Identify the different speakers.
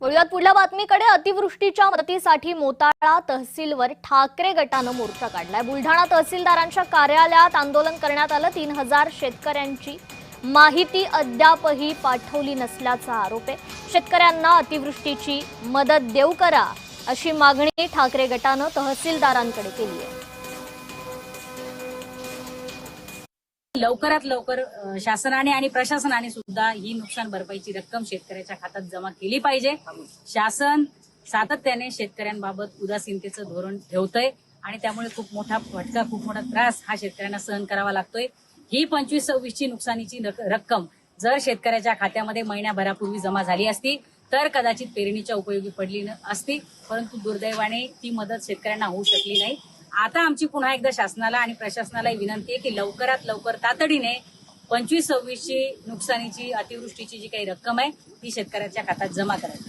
Speaker 1: वळूयात पुढल्या बातमीकडे. अतिवृष्टीच्या मदतीसाठी मोताळा तहसीलवर ठाकरे गटानं मोर्चा काढलाय. बुलढाणा तहसीलदारांच्या कार्यालयात आंदोलन करण्यात आलं. 3000 शेतकऱ्यांची माहिती अद्यापही पाठवली नसल्याचा आरोप आहे. शेतकऱ्यांना अतिवृष्टीची मदत देऊ करा अशी मागणी ठाकरे गटानं तहसीलदारांकडे केली आहे.
Speaker 2: लवकरात लवकर शासनाने आणि प्रशासनाने सुद्धा ही नुकसान भरपाईची रक्कम शेतकऱ्याच्या खात्यात जमा केली पाहिजे. शासन सातत्याने शेतकऱ्यांबाबत उदासीनतेचं धोरण ठेवतंय आणि त्यामुळे खूप मोठा फटका, खूप मोठा त्रास हा शेतकऱ्यांना सहन करावा लागतोय. ही 25-26 ची नुकसानीची रक्कम जर शेतकऱ्याच्या खात्यामध्ये महिन्याभरापूर्वी जमा झाली असती तर कदाचित पेरणीच्या उपयोगी पडली असती, परंतु दुर्दैवाने ती मदत शेतकऱ्यांना होऊ शकली नाही. आता आमची पुन्हा एकदा शासनाला आणि प्रशासनाला विनंती आहे की लवकरात लवकर तातडीने 25-26 ची नुकसानीची, अतिवृष्टीची जी काही रक्कम आहे ती शेतकऱ्याच्या खात्यात जमा करावी.